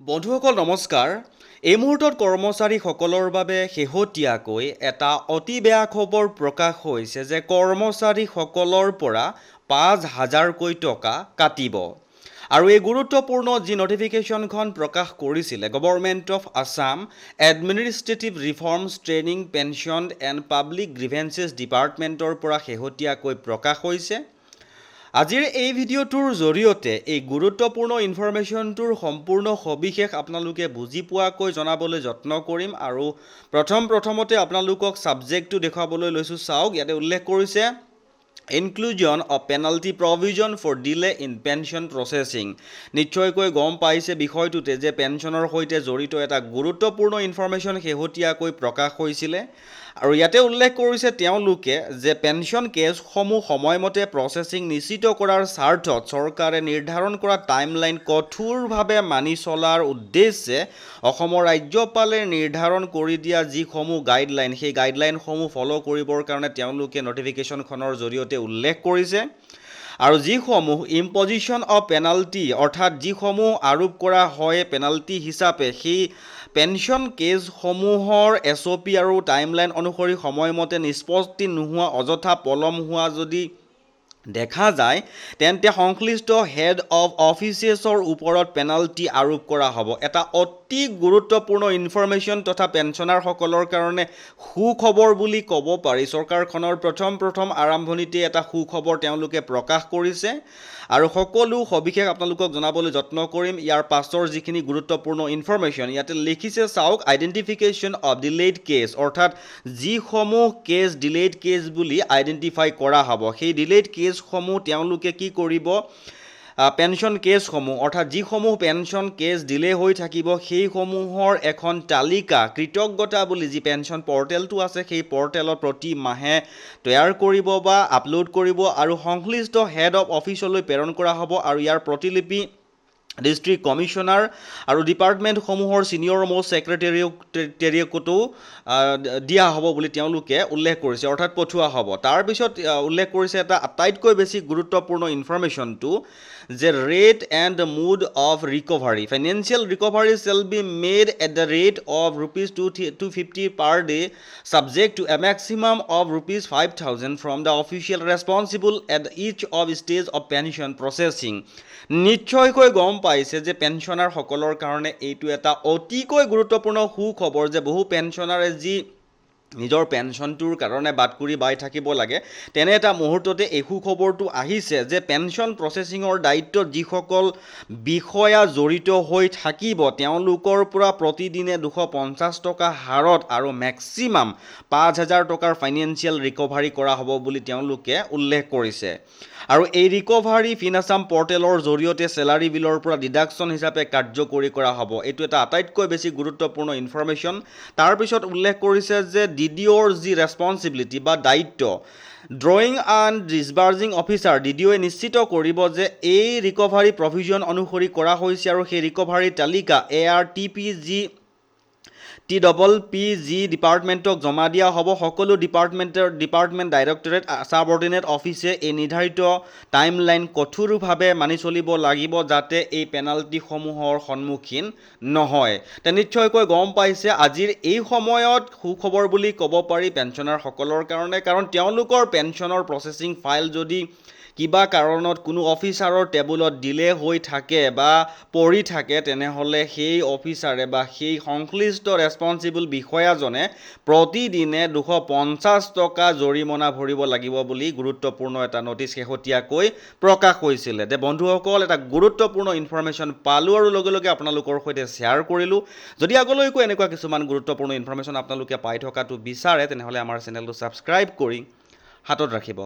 বন্ধুসকল নমস্কাৰ। এই মুহূৰ্তত কৰ্মচাৰীসকলৰ বাবে শেহতীয়াকৈ এটা অতি বেয়া খবৰ প্ৰকাশ হৈছে যে কৰ্মচাৰীসকলৰ পৰা ৫,০০০কৈ টকা কাটিব। আৰু এই গুৰুত্বপূৰ্ণ যি নটিফিকেশ্যনখন প্ৰকাশ কৰিছিলে government of Assam administrative reforms training pension and public grievances ডিপাৰ্টমেণ্টৰ পৰা শেহতীয়াকৈ প্ৰকাশ হৈছে। আজিৰ এই ভিডিঅ'টোৰ জৰিয়তে এই গুৰুত্বপূৰ্ণ ইনফৰমেশ্যনটোৰ সম্পূৰ্ণ সবিশেষ আপোনালোকে বুজি পোৱাকৈ জনাবলৈ যত্ন কৰিম। আৰু প্ৰথমতে আপোনালোকক ছাবজেক্টটো দেখুৱাবলৈ লৈছোঁ। চাওক, ইয়াতে উল্লেখ কৰিছে inclusion of penalty provision for delay in pension processing. নিশ্চয়কৈ গম পাইছে বিষয়টোতে যে পেঞ্চনৰ সৈতে জড়িত এটা গুৰুত্বপূৰ্ণ ইনফৰমেশ্যন শেহতীয়াকৈ প্ৰকাশ হৈছিলে। আৰু ইয়াতে উল্লেখ কৰিছে তেওঁলোকে যে পেঞ্চন কেছসমূহ সময়মতে প্ৰচেছিং নিশ্চিত কৰাৰ স্বাৰ্থত চৰকাৰে নিৰ্ধাৰণ কৰা টাইমলাইন কঠোৰভাৱে মানি চলাৰ উদ্দেশ্যে অসমৰ ৰাজ্যপালে নিৰ্ধাৰণ কৰি দিয়া যিসমূহ গাইডলাইন, সেই গাইডলাইনসমূহ ফ'ল' কৰিবৰ কাৰণে তেওঁলোকে নটিফিকেশ্যনখনৰ জৰিয়তে উল্লেখ কৰিছে। আৰু যিসমূহ ইম্পজিশ্যন অফ পেনাল্টি অৰ্থাৎ যিসমূহ আৰোপ কৰা হয় পেনাল্টি হিচাপে, সেই পেঞ্চন কেছসমূহৰ SOP আৰু টাইমলাইন অনুসৰি সময়মতে নিষ্পত্তি নোহোৱা, অযথা পলম হোৱা যদি দেখা যায় তেন্তে সংশ্লিষ্ট হেড অফ অফিচেছৰ ওপৰত পেনাল্টি আৰোপ কৰা হ'ব। এটা অতি গুৰুত্বপূৰ্ণ ইনফৰমেশ্যন তথা পেঞ্চনাৰসকলৰ কাৰণে সুখবৰ বুলি ক'ব পাৰি। চৰকাৰখনৰ প্ৰথম আৰম্ভণিতে এটা সুখবৰ তেওঁলোকে প্ৰকাশ কৰিছে আৰু সকলো সবিশেষ আপোনালোকক জনাবলৈ যত্ন কৰিম। ইয়াৰ পাছৰ যিখিনি গুৰুত্বপূৰ্ণ ইনফৰমেশ্যন ইয়াতে লিখিছে, চাওক, আইডেণ্টিফিকেশ্যন অফ ডিলেইড কেছ অৰ্থাৎ যিসমূহ কেছ ডিলেইড কেছ বুলি আইডেণ্টিফাই কৰা হ'ব, সেই ডিলেইড কেছসমূহ তেওঁলোকে কি কৰিব, পেঞ্চন কেছসমূহ অৰ্থাৎ যিসমূহ পেঞ্চন কেছ ডিলে হৈ থাকিব সেইসমূহৰ এখন তালিকা কৃতজ্ঞতা বুলি যি পেঞ্চন পৰ্টেলটো আছে সেই পৰ্টেলত প্ৰতি মাহে তৈয়াৰ কৰিব বা আপলোড কৰিব আৰু সংশ্লিষ্ট হেড অফ অফিচলৈ প্ৰেৰণ কৰা হ'ব। আৰু ইয়াৰ প্ৰতিলিপি ডিষ্ট্ৰিক্ট কমিশ্যনাৰ আৰু ডিপাৰ্টমেণ্টসমূহৰ ছিনিয়ৰ মষ্ট ছেক্ৰেটেৰিয়েটতো দিয়া হ'ব বুলি তেওঁলোকে উল্লেখ কৰিছে, অৰ্থাৎ পঠোৱা হ'ব। তাৰপিছত উল্লেখ কৰিছে এটা আটাইতকৈ বেছি গুৰুত্বপূৰ্ণ ইনফৰমেশ্যনটো যে rate and mode of recovery, financial recovery shall be made at the rate of ₹250 per day subject to a maximum of ₹5,000 from the official responsible at each of stage of pension processing. নিশ্চয়কৈ গম পাইছে যে পেঞ্চনাৰসকলৰ কাৰণে এইটো এটা অতিকৈ গুৰুত্বপূৰ্ণ সুখবৰ যে বহু পেঞ্চনাৰে যি নিজৰ পেঞ্চনটোৰ কাৰণে বাটকুৰি বাই থাকিব লাগে, তেনে এটা মুহূৰ্ততে এই সুখবৰটো আহিছে যে পেঞ্চন প্ৰচেছিঙৰ দায়িত্বত যিসকল বিষয়া জড়িত হৈ থাকিব তেওঁলোকৰ পৰা প্ৰতিদিনে 250 টকা হাৰত আৰু মেক্সিমাম 5,000 টকাৰ ফাইনেন্সিয়েল ৰিকভাৰী কৰা হ'ব বুলি তেওঁলোকে উল্লেখ কৰিছে। আৰু এই ৰিকভাৰী ফিন আছাম পৰ্টেলৰ জৰিয়তে চেলাৰী বিলৰ পৰা ডিডাকশ্যন হিচাপে কাৰ্যকৰী কৰা হ'ব। এইটো এটা আটাইতকৈ বেছি গুৰুত্বপূৰ্ণ ইনফৰমেশ্যন। তাৰপিছত উল্লেখ কৰিছে যে DDOৰ যি ৰেছপঞ্চিবিলিটি বা দায়িত্ব, ড্ৰয়িং এণ্ড ডিছবাৰ্জিং অফিচাৰ DDOয়ে নিশ্চিত কৰিব যে এই ৰিকভাৰী প্ৰভিজন অনুসৰি কৰা হৈছে আৰু সেই ৰিকভাৰী তালিকা ARTPG ডিপাৰ্টমেণ্টক জমা দিয়া হ'ব। সকলো ডিপাৰ্টমেণ্ট ডাইৰেক্টৰেট ছাবঅৰ্ডিনেট অফিচে এই নিৰ্ধাৰিত টাইমলাইন কঠোৰভাৱে মানি চলিব লাগিব যাতে এই পেনাল্টিসমূহৰ সন্মুখীন নহয়। তে নিশ্চয়কৈ গম পাইছে আজিৰ এই সময়ত সুখবৰ বুলি ক'ব পাৰি পেঞ্চনাৰসকলৰ কাৰণে, কাৰণ তেওঁলোকৰ পেঞ্চনৰ প্ৰচেছিং ফাইল যদি কিবা কাৰণত কোনো অফিচাৰৰ টেবুলত ডিলে হৈ থাকে বা পৰি থাকে তেনেহ'লে সেই অফিচাৰে বা সেই সংশ্লিষ্ট ৰেছপঞ্চিবল বিষয়াজনে প্ৰতিদিনে 250 টকা জৰিমনা ভৰিব লাগিব বুলি গুৰুত্বপূৰ্ণ এটা নটিচ শেহতীয়াকৈ প্ৰকাশ হৈছিলে। যে বন্ধুসকল, এটা গুৰুত্বপূৰ্ণ ইনফৰমেশ্যন পালোঁ আৰু লগে লগে আপোনালোকৰ সৈতে শ্বেয়াৰ কৰিলোঁ। যদি আগলৈকো এনেকুৱা কিছুমান গুৰুত্বপূৰ্ণ ইনফৰমেশ্যন আপোনালোকে পাই থকাটো বিচাৰে তেনেহ'লে আমাৰ চেনেলটো ছাবস্ক্ৰাইব কৰি হাতত ৰাখিব।